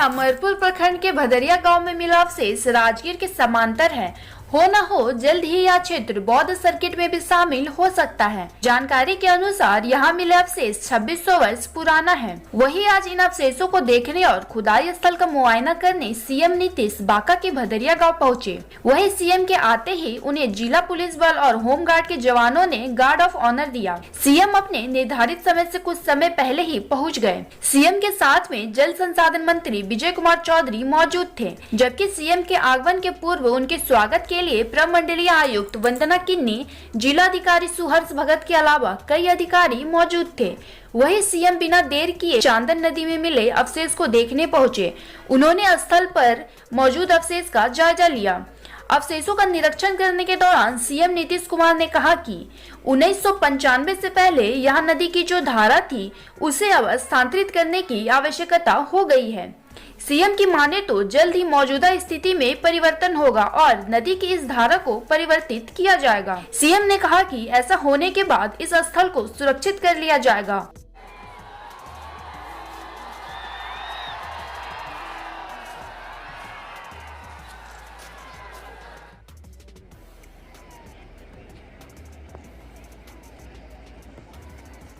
अमरपुर प्रखंड के भदरिया गांव में मिला अवशेष राजगीर के समांतर है। हो न हो जल्द ही यह क्षेत्र बौद्ध सर्किट में भी शामिल हो सकता है। जानकारी के अनुसार यहाँ मिले अवशेष 2600 वर्ष पुराना है। वही आज इन अवशेषों को देखने और खुदाई स्थल का मुआयना करने सीएम नीतीश बांका के भदरिया गांव पहुँचे। वही सीएम के आते ही उन्हें जिला पुलिस बल और होमगार्ड के जवानों ने गार्ड ऑफ ऑनर दिया। सीएम अपने निर्धारित समय से कुछ समय पहले ही पहुँच गए। सीएम के साथ में जल संसाधन मंत्री विजय कुमार चौधरी मौजूद थे, जबकि सीएम के आगमन के पूर्व उनके स्वागत के लिए प्रमंडलीय आयुक्त वंदना किन्नी, जिलाधिकारी सुहर्ष भगत के अलावा कई अधिकारी मौजूद थे। वही सीएम बिना देर किए चांदन नदी में मिले अवशेष को देखने पहुंचे। उन्होंने स्थल पर मौजूद अवशेष का जायजा लिया। अवशेषों का निरीक्षण करने के दौरान सीएम नीतीश कुमार ने कहा कि 1995 से पहले यह नदी की जो धारा थी उसे अब स्थानांतरित करने की आवश्यकता हो गई है। सीएम की माने तो जल्द ही मौजूदा स्थिति में परिवर्तन होगा और नदी की इस धारा को परिवर्तित किया जाएगा। सीएम ने कहा कि ऐसा होने के बाद इस स्थल को सुरक्षित कर लिया जाएगा।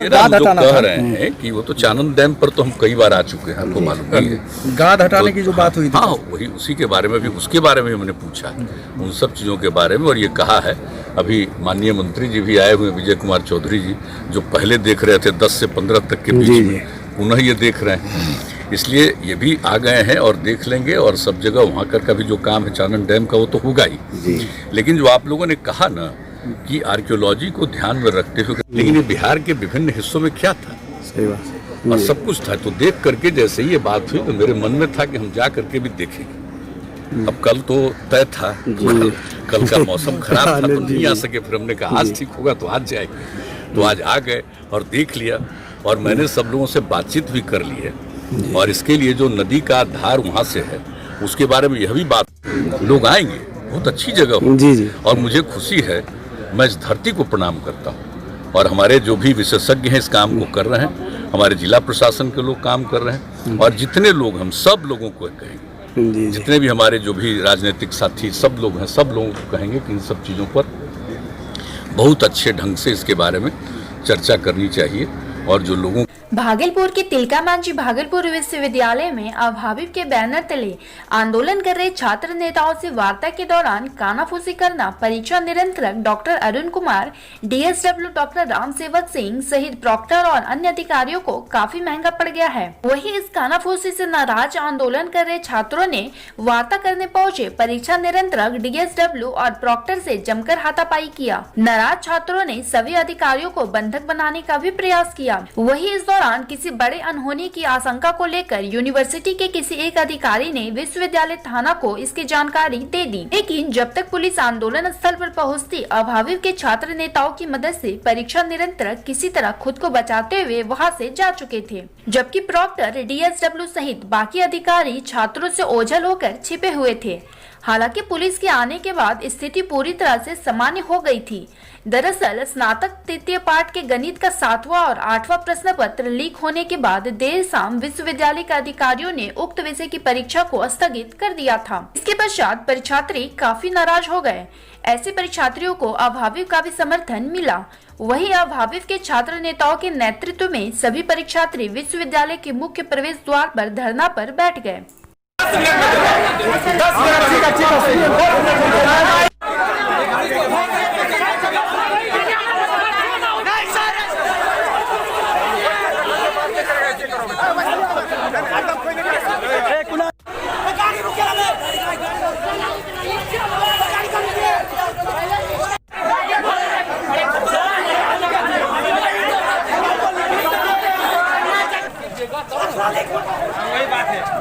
हम लोग कह रहे हैं कि वो तो चानन डैम पर तो हम कई बार आ चुके हैं, आपको मालूम ही है। गाद हटाने की जो बात हुई थी, हाँ वही उसी के बारे में भी, उसके बारे में हमने पूछा उन सब चीज़ों के बारे में। और ये कहा है, अभी माननीय मंत्री जी भी आए हुए विजय कुमार चौधरी जी, जो पहले देख रहे थे 10 से 15 तक के बीच में, पुनः ये देख रहे हैं। इसलिए ये भी आ गए हैं और देख लेंगे। और सब जगह वहाँ का भी जो काम है चानन डैम का वो तो होगा ही, लेकिन जो आप लोगों ने कहा ना कि आर्कियोलॉजी को ध्यान में रखते हुए, लेकिन ये बिहार के विभिन्न हिस्सों में क्या था, सही बात, और सब कुछ था। तो देख करके जैसे ही ये बात हुई तो मेरे मन में था कि हम जा करके भी देखेंगे। अब कल तो तय था, कल का मौसम खराब था तो नहीं आ सके, फिर हमने कहा आज ठीक होगा तो आज जाएंगे। तो आज आ गए और देख लिया। और मैंने सब लोगों से बातचीत भी कर ली है। और इसके लिए जो नदी का धार वहाँ से है उसके बारे में यह भी बात, लोग आएंगे, बहुत अच्छी जगह हो। और मुझे खुशी है, मैं इस धरती को प्रणाम करता हूँ। और हमारे जो भी विशेषज्ञ हैं इस काम को कर रहे हैं, हमारे जिला प्रशासन के लोग काम कर रहे हैं। और जितने लोग, हम सब लोगों को कहेंगे, जितने भी हमारे जो भी राजनीतिक साथी सब लोग हैं, सब लोगों को कहेंगे कि इन सब चीज़ों पर बहुत अच्छे ढंग से इसके बारे में चर्चा करनी चाहिए। और जो लोगों भागलपुर के तिलका मांझी भागलपुर विश्वविद्यालय में अभाविप के बैनर तले आंदोलन कर रहे छात्र नेताओं से वार्ता के दौरान कानाफूसी करना परीक्षा नियंत्रक doctor Arun Kumar, DSW doctor Ram Sevak Singh सहित प्रॉक्टर और अन्य अधिकारियों को काफी महंगा पड़ गया है। वहीं इस कानाफूसी से नाराज आंदोलन कर रहे छात्रों ने वार्ता करने पहुंचे परीक्षा नियंत्रक डीएसडब्ल्यू और प्रॉक्टर से जमकर हाथापाई किया। नाराज छात्रों ने सभी अधिकारियों को बंधक बनाने का भी प्रयास किया। वही इस दौरान किसी बड़े अनहोनी की आशंका को लेकर यूनिवर्सिटी के किसी एक अधिकारी ने विश्वविद्यालय थाना को इसकी जानकारी दे दी, लेकिन जब तक पुलिस आंदोलन स्थल पर पहुंचती, अभाविप के छात्र नेताओं की मदद से परीक्षा नियंत्रक किसी तरह खुद को बचाते हुए वहां से जा चुके थे। जबकि प्रॉक्टर, डीएसडब्ल्यू सहित बाकी अधिकारी छात्रों से ओझल होकर छिपे हुए थे। हालांकि पुलिस के आने के बाद स्थिति पूरी तरह से सामान्य हो गई थी। दरअसल स्नातक तृतीय पाठ के गणित का 7वां और 8वां प्रश्न पत्र लीक होने के बाद देर शाम विश्वविद्यालय के अधिकारियों ने उक्त विषय की परीक्षा को स्थगित कर दिया था। इसके पश्चात परीक्षार्थी काफी नाराज हो गए। ऐसे परीक्षार्थियों को अभाविप का भी समर्थन मिला। वही अभाविप के छात्र नेताओं के नेतृत्व में सभी परीक्षार्थी विश्वविद्यालय के मुख्य प्रवेश द्वार पर धरना पर बैठ गए।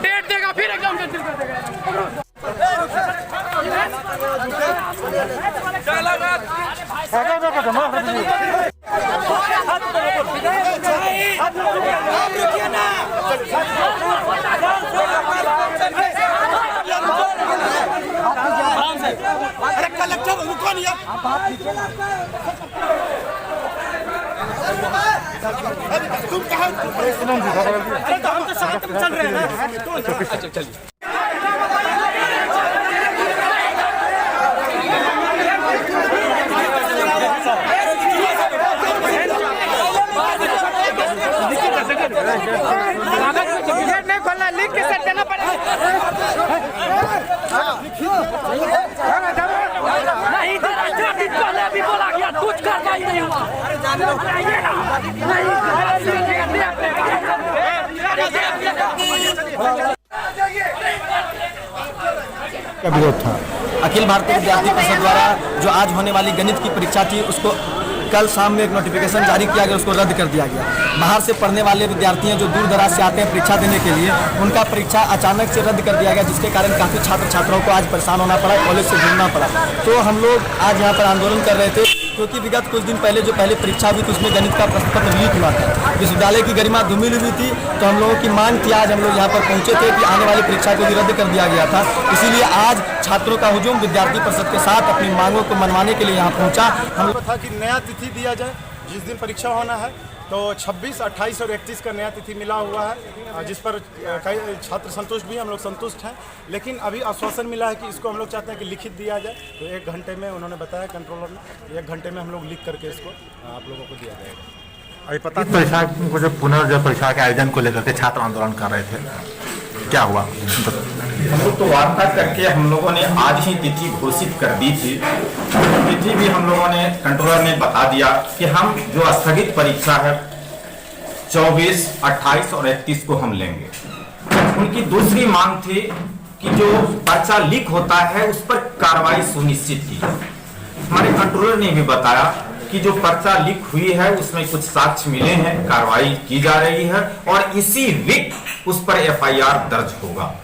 डेट देगा फिर एग्जाम कैंसिल कर देगा। अरे कलेक्टर रुको नहीं आप अरे तो हम तो साथ में चल रहे हैं ना। अच्छा चलिए। गेट नहीं खोलना, लिख के सेट करना पड़ेगा। नहीं पहले भी बोला गया, कुछ कार्रवाई नहीं हुआ। का विरोध था। अखिल भारतीय विद्यार्थी परिषद द्वारा जो आज होने वाली गणित की परीक्षा थी उसको कल शाम में एक नोटिफिकेशन जारी किया गया, उसको रद्द कर दिया गया। बाहर से पढ़ने वाले विद्यार्थी हैं जो दूर दराज से आते हैं परीक्षा देने के लिए, उनका परीक्षा अचानक से रद्द कर दिया गया, जिसके कारण काफ़ी छात्र छात्राओं को आज परेशान होना पड़ा, कॉलेज से जुड़ना पड़ा। तो हम लोग आज यहाँ पर आंदोलन कर रहे थे क्योंकि विगत कुछ दिन पहले जो पहले परीक्षा हुई थी उसमें गणित का प्रश्न पत्र लीक हुआ था, विश्वविद्यालय की गरिमा धूमिल हुई थी। तो हम लोगों की मांग थी, आज हम लोग यहाँ पर पहुँचे थे कि आने वाली परीक्षा को भी रद्द कर दिया गया था। इसीलिए आज छात्रों का हुजूम विद्यार्थी परिषद के साथ अपनी मांगों को मनवाने के लिए यहाँ पहुँचा। हम था कि नया तिथि दिया जाए जिस दिन परीक्षा होना है, तो 26, 28 और 31 का नया तिथि मिला हुआ है, जिस पर कई छात्र संतुष्ट भी, हम लोग संतुष्ट हैं। लेकिन अभी आश्वासन मिला है कि इसको हम लोग चाहते हैं कि लिखित दिया जाए। तो 1 घंटे में उन्होंने बताया कंट्रोलर ने, 1 घंटे में हम लोग लिख करके इसको आप लोगों को दिया जाएगा। अभी पता परीक्षा को जब पुनर्परीक्षा के आयोजन को लेकर के छात्र आंदोलन कर रहे थे, क्या हुआ? हम लोग तो वार्ता करके हम लोगों ने आज ही तिथि घोषित कर दी थी। तिथि भी हम लोगों ने, कंट्रोलर ने बता दिया कि हम जो स्थगित परीक्षा है 24, 28 और 31 को हम लेंगे। उनकी दूसरी मांग थी कि जो पर्चा लीक होता है उस पर कार्रवाई सुनिश्चित की। हमारे कंट्रोलर ने भी बताया कि जो पर्चा लीक हुई है उसमें कुछ साक्ष्य मिले हैं, कार्रवाई की जा रही है और इसी वीक उस पर FIR दर्ज होगा।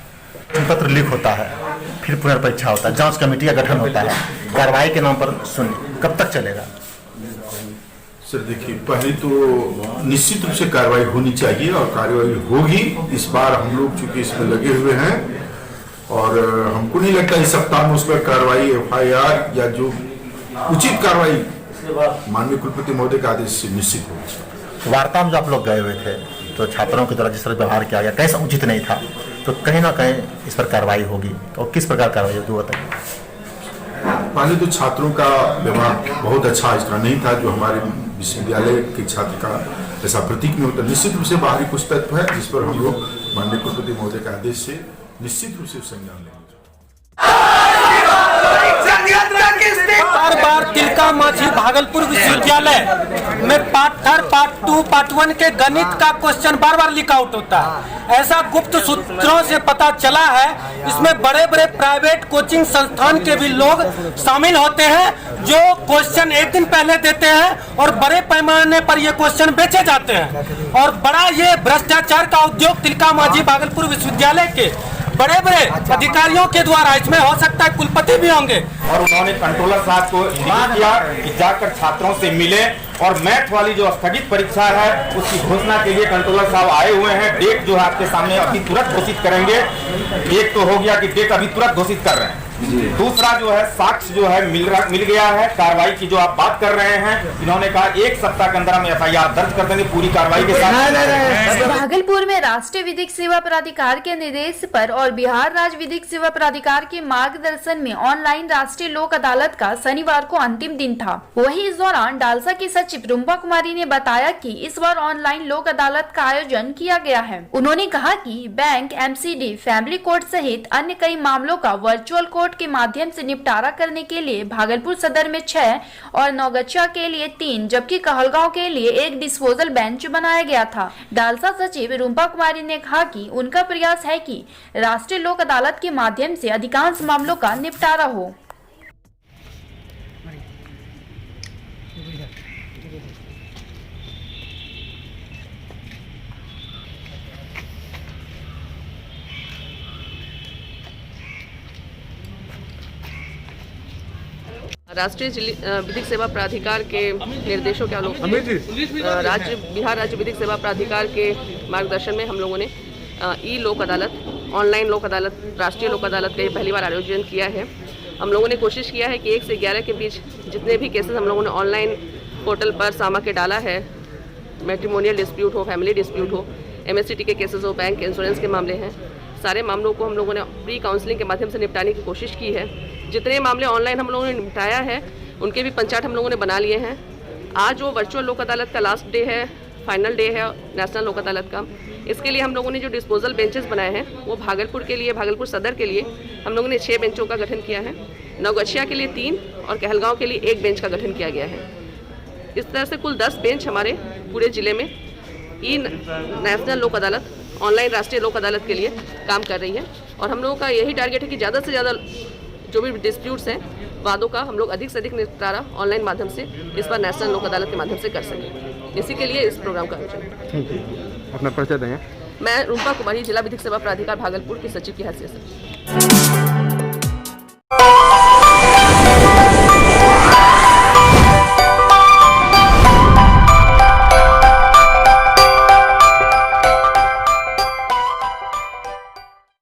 पत्र लीक होता है, फिर पुनर्परीक्षा होता है, जांच कमेटी का गठन होता है, कार्रवाई के नाम पर सुन कब तक चलेगा? सर देखिए, पहले तो निश्चित रूप से कार्रवाई होनी चाहिए और कार्रवाई होगी। इस बार हम लोग चूंकि इसमें लगे हुए हैं और हमको नहीं लगता इस सप्ताह में उस पर कार्रवाई FIR या जो उचित कार्रवाई माननीय कुलपति महोदय के आदेश से निश्चित होगी। वार्ता में जो आप लोग गए हुए थे तो छात्रों के द्वारा जिस तरह व्यवहार किया गया कैसा उचित नहीं था, तो कहीं ना कहीं इस पर कार्रवाई होगी और किस प्रकार कार्रवाई होगी बताइए। पहले तो छात्रों का व्यवहार बहुत अच्छा इसका नहीं था, जो हमारे विश्वविद्यालय के छात्र का ऐसा प्रतीक नहीं होता। निश्चित रूप से बाहरी कुछ तत्व है जिस पर हम लोग माननीय कुलपति महोदय के आदेश से निश्चित रूप से संज्ञान लेंगे। बार बार तिलका मांझी भागलपुर विश्वविद्यालय में पार्ट 3, पार्ट 2, पार्ट 1 के गणित का क्वेश्चन बार बार लीक आउट होता है। ऐसा गुप्त सूत्रों से पता चला है। इसमें बड़े बड़े प्राइवेट कोचिंग संस्थान के भी लोग शामिल होते हैं जो क्वेश्चन एक दिन पहले देते हैं और बड़े पैमाने पर ये क्वेश्चन बेचे जाते हैं। और बड़ा ये भ्रष्टाचार का उद्योग तिलका मांझी भागलपुर विश्वविद्यालय के बड़े बड़े अधिकारियों के द्वारा, इसमें हो सकता है कुलपति भी होंगे। और उन्होंने कंट्रोलर साहब को इंगित किया कि जाकर छात्रों से मिले और मैथ वाली जो स्थगित परीक्षा है उसकी घोषणा के लिए कंट्रोलर साहब आए हुए हैं। डेट जो है आपके सामने अभी तुरंत घोषित करेंगे। एक तो हो गया कि डेट अभी तुरंत घोषित कर रहे हैं, दूसरा जो है साक्ष्य जो है मिल गया है। कार्रवाई की जो आप बात कर रहे हैं, इन्होंने कहा 1 सप्ताह के अंदर हम FIR दर्ज कर देंगे पूरी कार्रवाई के साथ। भागलपुर में राष्ट्रीय विधिक सेवा प्राधिकार के निर्देश पर और बिहार राज्य विधिक सेवा प्राधिकार के मार्गदर्शन में ऑनलाइन राष्ट्रीय लोक अदालत का शनिवार को अंतिम दिन था। वहीं इस दौरान डालसा की सचिव रुम्बा कुमारी ने बताया कि इस बार ऑनलाइन लोक अदालत का आयोजन किया गया है। उन्होंने कहा कि बैंक, MCD, फैमिली कोर्ट सहित अन्य कई मामलों का वर्चुअल कोर्ट के माध्यम से निपटारा करने के लिए भागलपुर सदर में 6 और नौगछिया के लिए 3 जबकि कहलगांव के लिए 1 डिस्पोजल बेंच बनाया गया था। डालसा सचिव रुम्बा कुमारी ने कहा कि उनका प्रयास है कि राष्ट्रीय लोक अदालत के माध्यम से अधिकांश मामलों का निपटारा हो। राष्ट्रीय विधिक सेवा प्राधिकार के निर्देशों के अनुसार बिहार राज्य विधिक सेवा प्राधिकार के मार्गदर्शन में हम लोगों ने लोक अदालत, ऑनलाइन लोक अदालत, राष्ट्रीय लोक अदालत का पहली बार आयोजन किया है। हम लोगों ने कोशिश किया है कि 1 से 11 के बीच जितने भी केसेस हम लोगों ने ऑनलाइन पोर्टल पर सामा के डाला है मैट्रिमोनियल डिस्प्यूट हो, फैमिली डिस्प्यूट हो, MSCT के केसेस हो, बैंक इंश्योरेंस के मामले हैं, सारे मामलों को हम लोगों ने प्री काउंसलिंग के माध्यम से निपटाने की कोशिश की है। जितने मामले ऑनलाइन हम लोगों ने निपटाया है उनके भी पंचायत हम लोगों ने बना लिए हैं। आज वो वर्चुअल लोक अदालत का लास्ट डे है, फाइनल डे है नेशनल लोक अदालत का। इसके लिए हम लोगों ने जो डिस्पोजल बेंचेस बनाए हैं वो भागलपुर के लिए, भागलपुर सदर के लिए हम लोगों ने 6 बेंचों का गठन किया है, नवगछिया के लिए 3 और कहलगांव के लिए 1 बेंच का गठन किया गया है। इस तरह से कुल 10 बेंच हमारे पूरे ज़िले में ई नेशनल लोक अदालत, ऑनलाइन राष्ट्रीय लोक अदालत के लिए काम कर रही है। और हम लोगों का यही टारगेट है कि ज़्यादा से ज़्यादा जो भी डिस्प्यूट्स हैं, वादों का हम लोग अधिक से अधिक निपटारा ऑनलाइन माध्यम से इस बार नेशनल लोक अदालत के माध्यम से कर सकें। इसी के लिए इस प्रोग्राम का आयोजन है। अपना परिचय दें। मैं रूपा कुमारी, जिला विधिक सेवा प्राधिकार भागलपुर की सचिव की हैसियत से।